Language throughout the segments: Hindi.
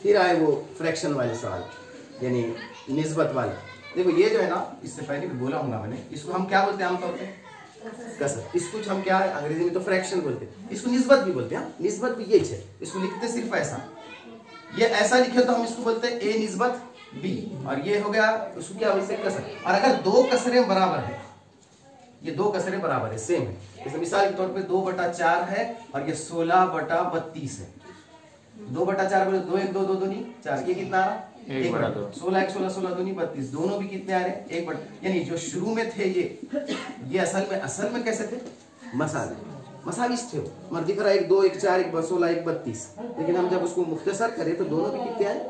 फिर आए वो फ्रैक्शन वाले सवाल, यानी निस्बत वाले। देखो ये जो है ना, इससे पहले भी बोला होगा मैंने, इसको हम क्या बोलते हैं आमतौर पे? कसर। इसको हम क्या है अंग्रेजी में तो फ्रैक्शन बोलते हैं, इसको निस्बत भी बोलते हैं। निस्बत भी ये है, इसको लिखते सिर्फ ऐसा, ये ऐसा लिखे तो हम इसको बोलते हैं ए निस्बत बी, और ये हो गया उसको क्या बोलते हैं? कसर। और अगर दो कसरें बराबर है, ये दो कसरें बराबर है, सेम है, जैसे मिसाल के तौर पे 2/4 है और ये 16/32 है। 2/4 बोले 2 1 2 2 2 4, ये कितना आ रहा? 1/2। 16 1 16 16 2 32, दोनों भी कितने आ रहे हैं? 1/, यानी जो शुरू में थे ये असल में कैसे थे? मसाविस थे, मगर दिख रहा है 1 2 1 4 1 16 1 32, लेकिन हम जब उसको मुख्तसर करें तो दोनों भी कितने आए?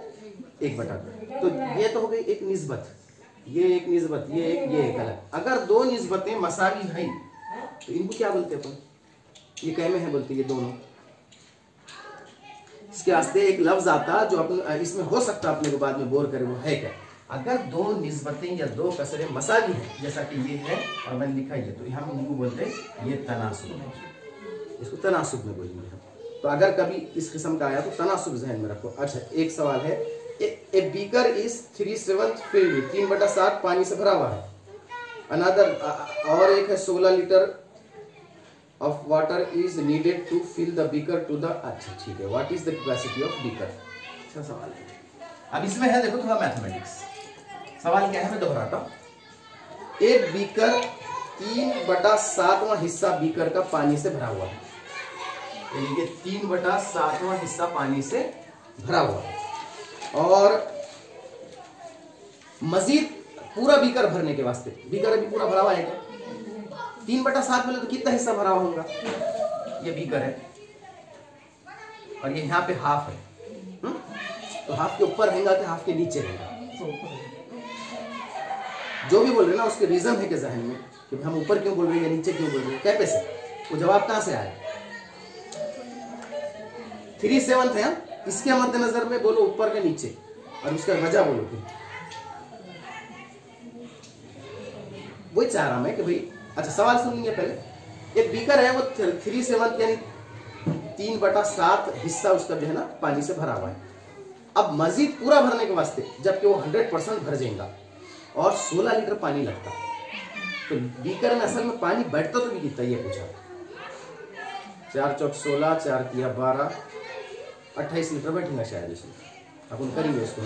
1/2। तो ये तो हो गई एक निस्बत, ये एक निस्बत, ये एक अलग। अगर दो निस्बतें मसावी हैं तो इनको क्या बोलते हैं अपन? ये क्या में है बोलते ये दोनों। इसके वास्ते एक लफ्ज आता जो अपन इसमें हो सकता अपने को बाद में बोर करे, वो है क्या? अगर दो निस्बतें या दो कसरें मसावी हैं, जैसा कि ये है और मैंने लिखा है, तो हम इनको बोलते हैं ये तनासुब है, इसको तनासुब में बोलेंगे हम। तो अगर कभी इस किस्म का आया तो तनासुब ज़हन में रखो। अच्छा, एक सवाल है, ए बीकर इज 3/7 फिल्ड, 3/7 पानी से भरा हुआ है। अनदर और एक है 16 litre of water is needed to fill the beaker to the, अच्छा ठीक है, what is the capacity of beaker. अच्छा सवाल है। अब इसमें है देखो थोड़ा मैथमेटिक्स। सवाल क्या है मैं दोहराता हूं। एक बीकर 3/7वां हिस्सा बीकर का पानी से भरा हुआ है, यानी कि 3/7वां हिस्सा पानी से भरा हुआ है, और मजीद पूरा बीकर भरने के वास्ते, बीकर अभी पूरा भरा हुआ है क्या? 3/7 बोले तो कितना हिस्सा भरा हुआ होगा? ये बीकर है और ये यहाँ पे हाफ है, तो हाफ के ऊपर रहेगा कि हाफ के नीचे रहेगा? जो भी बोल रहे ना उसके रीजन है कि जहन में कि हम ऊपर क्यों बोल रहे हैं या नीचे क्यों बोल रहे हैं, कैसे से वो जवाब कहां से आया? 3/7 है, इसके मद्देनजर में बोलो ऊपर के नीचे, और उसका वजह बोलो फिर। वही चाह रहा मैं कि भाई, अच्छा सवाल सुनिए पहले। एक बीकर है वो 3/7 यानी 3/7 हिस्सा उसका जो है ना पानी से भरा हुआ है। अब मजीद पूरा भरने के वास्ते जबकि वो 100% भर जाएगा और 16 लीटर पानी लगता, तो बीकर में असल में पानी बैठता तो भी कितना, ये पूछा। 4 चौक 16, 4 तिया 12, 28 लीटर बैठेगा शायद इसमें। अब उन करेंगे इसको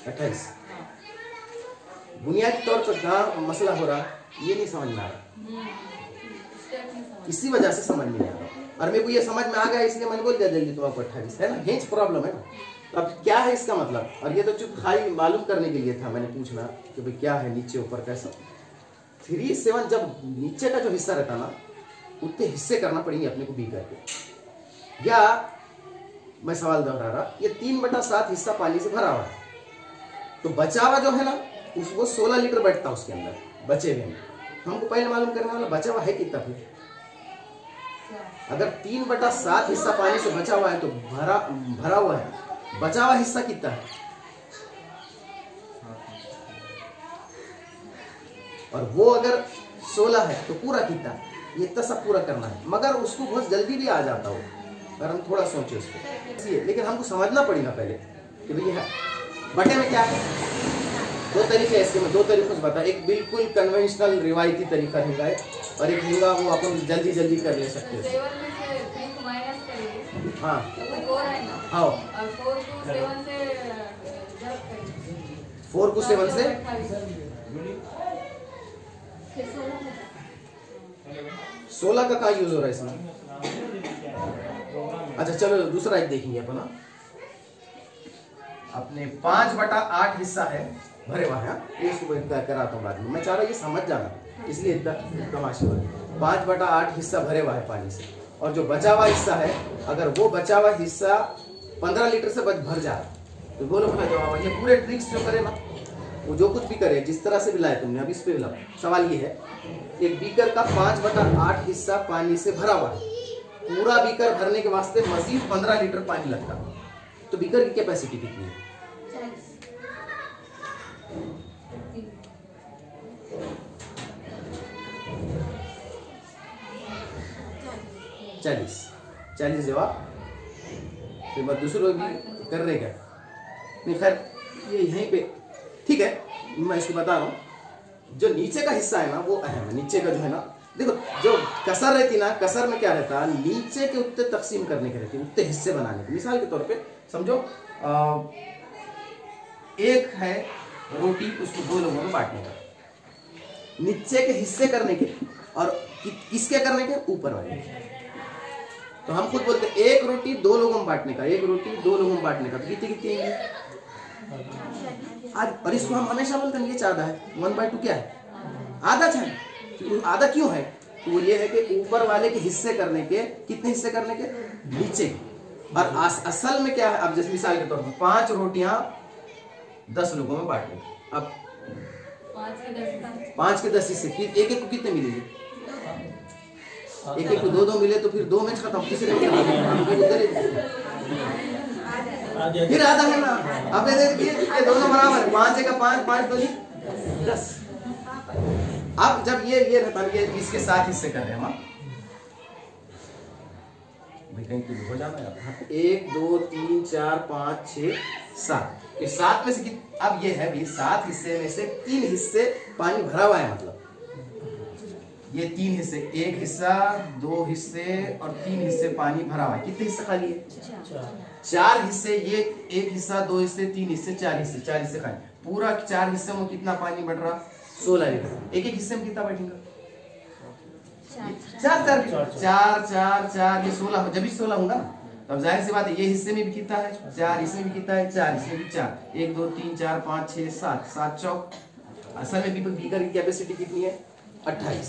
28। बुनियादी तौर पर कहाँ मसला हो रहा ये नहीं समझ में आ रहा, इसी वजह से समझ में नहीं आ रहा। और मेरे को ये समझ में आ गया इसलिए मैंने बोल दिया जल्दी, तो आपको 28 है ना, हेंच प्रॉब्लम है ना। तो अब क्या है इसका मतलब? और ये तो चुप खाली मालूम करने के लिए था मैंने पूछना कि भाई क्या है नीचे ऊपर कैसा। 3/7 जब नीचे का जो हिस्सा रहता ना, उतने हिस्से करना पड़ेंगे अपने को बीकर के। या मैं सवाल दोहरा रहा, ये 3/7 हिस्सा पानी से भरा हुआ है, तो बचा हुआ जो है ना उसको 16 लीटर बैठता उसके अंदर बचे हुए। हमको पहले मालूम करने वाला बचा हुआ है कितना फिर। अगर 3/7 हिस्सा पानी से बचा हुआ है तो भरा हुआ है, बचा हुआ हिस्सा कितना है? और वो अगर 16 है तो पूरा कितना? ये इतना सब पूरा करना है, मगर उसको बहुत जल्दी भी आ जाता हो अगर हम थोड़ा सोचे उसको। लेकिन हमको समझना पड़ेगा पहले कि भाई है बटे में क्या है। दो तरीके हैं इसके, मैं 2 तरीकों से बता। एक बिल्कुल कन्वेंशनल रिवायती तरीका है और एक होगा वो अपन जल्दी जल्दी कर ले सकते हैं। हाँ हाँ, 4 को 7 से 16 का कहाँ यूज हो रहा है इसमें? अच्छा चलो दूसरा एक देखेंगे अपन। अपने 5/8 हिस्सा है भरे हुआ है, इसको कराता हूँ बाद में। मैं चाह रहा ये समझ जाना, इसलिए इतना तमाशा हो रहा है। 5/8 हिस्सा भरे हुआ है पानी से, और जो बचा हुआ हिस्सा है, अगर वो बचा हुआ हिस्सा 15 लीटर से भर जा रहा तो बोलो अपना जवाब। ये पूरे ट्रिक्स जो करे ना, वो जो कुछ भी करे, जिस तरह से भी लाए तुमने, अब इस पे लाओ। सवाल ये है, एक बीकर का 5/8 हिस्सा पानी से भरा हुआ है, पूरा बीकर भरने के वास्ते मजीद 15 लीटर पानी लगता, तो बीकर की कैपेसिटी कितनी है? 40 जवाब। फिर मैं दूसरों भी कर रहे क्या नहीं। खैर ये यहीं पे ठीक है, मैं इसको बता रहा हूँ। जो नीचे का हिस्सा है ना वो अहम है। नीचे का जो है ना, देखो जो कसर रहती ना, कसर में क्या रहता है, नीचे के उत्ते तकसीम करने के रहती है, उत्ते हिस्से बनाने के। मिसाल के तौर पे समझो एक है रोटी, उसको दो लोगों में बांटने का, नीचे के हिस्से करने के और किसके करने के, ऊपर वाले। तो हम खुद बोलते हैं एक रोटी दो लोगों में बांटने का, एक रोटी दो लोगों में बांटने का, तो कितनी कितनी है आज। और इसको हम हमेशा बोलते हैं ये आधा है, 1/2 क्या है, आधा है। तो आधा क्यों है, तो वो ये है कि ऊपर वाले के हिस्से करने के, कितने हिस्से करने के, नीचे। और असल में क्या है, अब जैसे मिसाल के तौर पर 5 रोटियां 10 लोगों में बांटने। अब 5 के 10 हिस्से, एक एक को कितने मिलेंगे, एक एक को 2-2 मिले तो फिर 2 मैच खत्म, तीसरे फिर आधा है ना। अब ये दोनों बराबर, 5 का 5, 5 2 10। अब जब ये रहता है, ये इसके 7 हिस्से कर रहे हैं हम, कहीं तो हो जाना है। 1 2 3 4 5 6 7, इस 7 में से अब ये है भी 7 हिस्से में से 3 हिस्से पानी भरा हुआ है। मतलब ये 3 हिस्से, एक हिस्सा 2 हिस्से और 3 हिस्से पानी भरा हुआ है। कितने हिस्से खाली है, 4 हिस्से। ये एक हिस्सा 2 हिस्से 3 हिस्से 4 हिस्से, 4 हिस्से खाली। पूरा 4 हिस्से में कितना पानी बढ़ रहा, 16 लीटर। एक एक हिस्से में कितना बैठेगा, 4 4 4 4, ये 16। जब भी 16 होगा ना, तब जाहिर सी बात है ये हिस्से में भी कितना है 4, इसमें भी कितना है 4, इसमें भी 4, 1 2 3 4 5 6 7, 7 चौक। असल में बीकर की कैपेसिटी कितनी है, 28।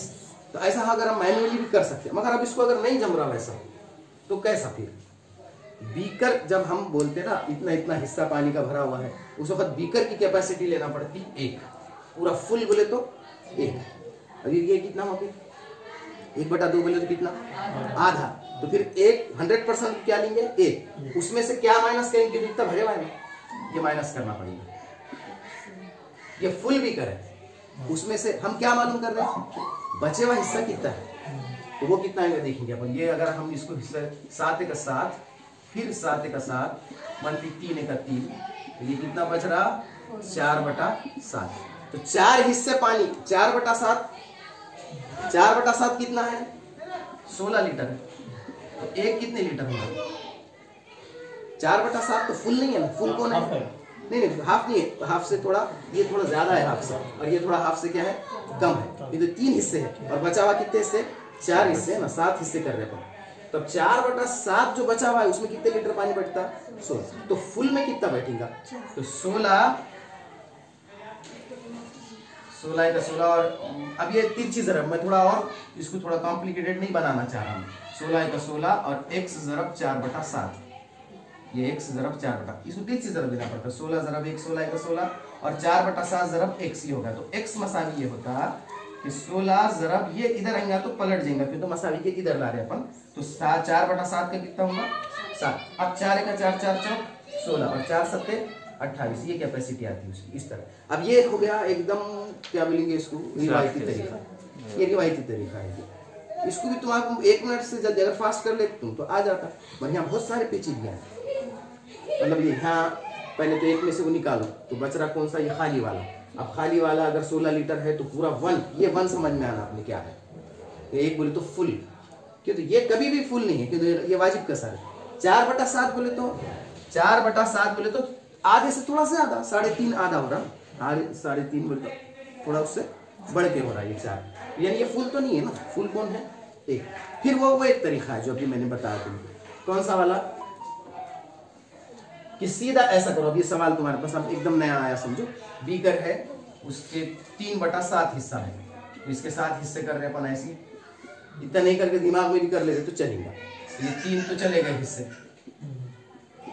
तो ऐसा अगर हम मैन्युअली भी कर सकते हैं, मगर अब इसको अगर नहीं जम रहा वैसा तो कैसा फिर। बीकर जब हम बोलते हैं ना इतना इतना हिस्सा पानी का भरा हुआ है, उस वक्त बीकर की कैपेसिटी लेना पड़ती 1, पूरा फुल बोले तो 1। अगर ये कितना हो, 1/2 बोले तो कितना, आधा। तो फिर 100% क्या लेंगे, 1। उसमें से क्या माइनस करेंगे, जितना भरे हुआ है ये माइनस करना पड़ेगा। ये फुल बीकर है, उसमें से हम क्या मालूम कर रहे हैं, बचे हुआ हिस्सा कितना है, तो वो कितना है देखेंगे अपन। ये अगर हम इसको हिस्सा 7 का 7, फिर 7 का 7 मनफी 3 का 3, तो ये कितना बच रहा, 4/7। तो 4 हिस्से पानी, 4/7, 4/7 कितना है, 16 लीटर है। तो एक कितने लीटर होगा, 4/7 तो फुल नहीं है ना, फुल कौन है, नहीं हाफ नहीं है, हाफ से थोड़ा, ये थोड़ा ज्यादा है हाफ से, और ये थोड़ा हाफ से क्या है, कम है। ये तो 3 हिस्से है, और बचा हुआ कितने हिस्से, 4 हिस्से ना, 7 हिस्से कर रहे हैं। तब 4/7 जो बचा हुआ है उसमें कितने लीटर पानी बैठता, 16। तो फुल में कितना बैठेगा, तो 16 का 16। और अब ये तिरछी ज़रब, मैं थोड़ा और इसको थोड़ा कॉम्प्लिकेटेड नहीं बनाना चाह रहा हूँ। 16 का 16 और x ज़रब 4/7, ये x ज़रब 4/, इसको तिरछी ज़रब देना पड़ता है। 16 ज़रब 1, 16 का 16 और 4/7 ज़रब x, ये होगा। तो x मसावी ये होता कि 16 ज़रब ये इधर आएगा तो पलट जाएगा, फिर तो मसावी के इधर ला रहे अपन। तो 4/7 का कितना होगा, 7। अब 4 का 4 4 चौक 16 और 4 7 28, ये कैपेसिटी आती है उसकी इस तरह। अब ये हो गया एकदम क्या बोलेंगे इसको, रिवायती तरीका। ये रिवायती तरीका है, इसको भी तुम 1 मिनट से जल्दी अगर फास्ट कर ले तुम तो आ जाता। पर यहाँ बहुत सारे पेचीदगियां हैं। मतलब ये यहाँ पहले तो 1 में से वो निकालो तो बच रहा कौन सा, ये खाली वाला। अब खाली वाला अगर 16 लीटर है तो पूरा 1, ये 1 समझ में आना अपने क्या है। तो 1 बोले तो फुल, क्यों, तो ये कभी भी फुल नहीं है, क्योंकि ये वाजिब कसर है। 4/7 बोले तो 4/7 बोले तो आधे से थोड़ा सा ज्यादा, 3.5 आधा हो रहा, 3.5 बोले तो थोड़ा उससे बढ़ के हो रहा है ये 4, यानी ये फुल तो नहीं है ना। फुल कौन है, 1। फिर वो एक तरीका है जो अभी मैंने बताया तुमको, कौन सा वाला, कि सीधा ऐसा करो। अब ये सवाल तुम्हारे पास अब एकदम नया आया, समझो। बीकर है, उसके 3/7 हिस्सा है, इसके 7 हिस्से कर रहे अपन ऐसे, इतना नहीं करके दिमाग में भी कर लेते तो चलेगा। ये 3 तो चले गए हिस्से,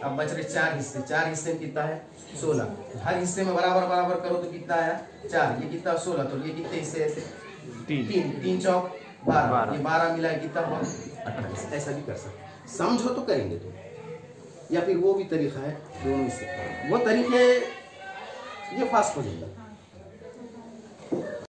अब बच रहे 4 हिस्से। 4 हिस्से में कितना है, 16। हर हिस्से में बराबर बराबर करो तो कितना आया, 4। ये कितना 16, तो ये कितने हिस्से ऐसे, 3 चौक 12, ये 12 मिला कितना हुआ, 28। ऐसा भी कर सकते, समझो तो करेंगे तो। या फिर वो भी तरीका है, दोनों से वो तरीके, ये फास्ट हो जाएगा।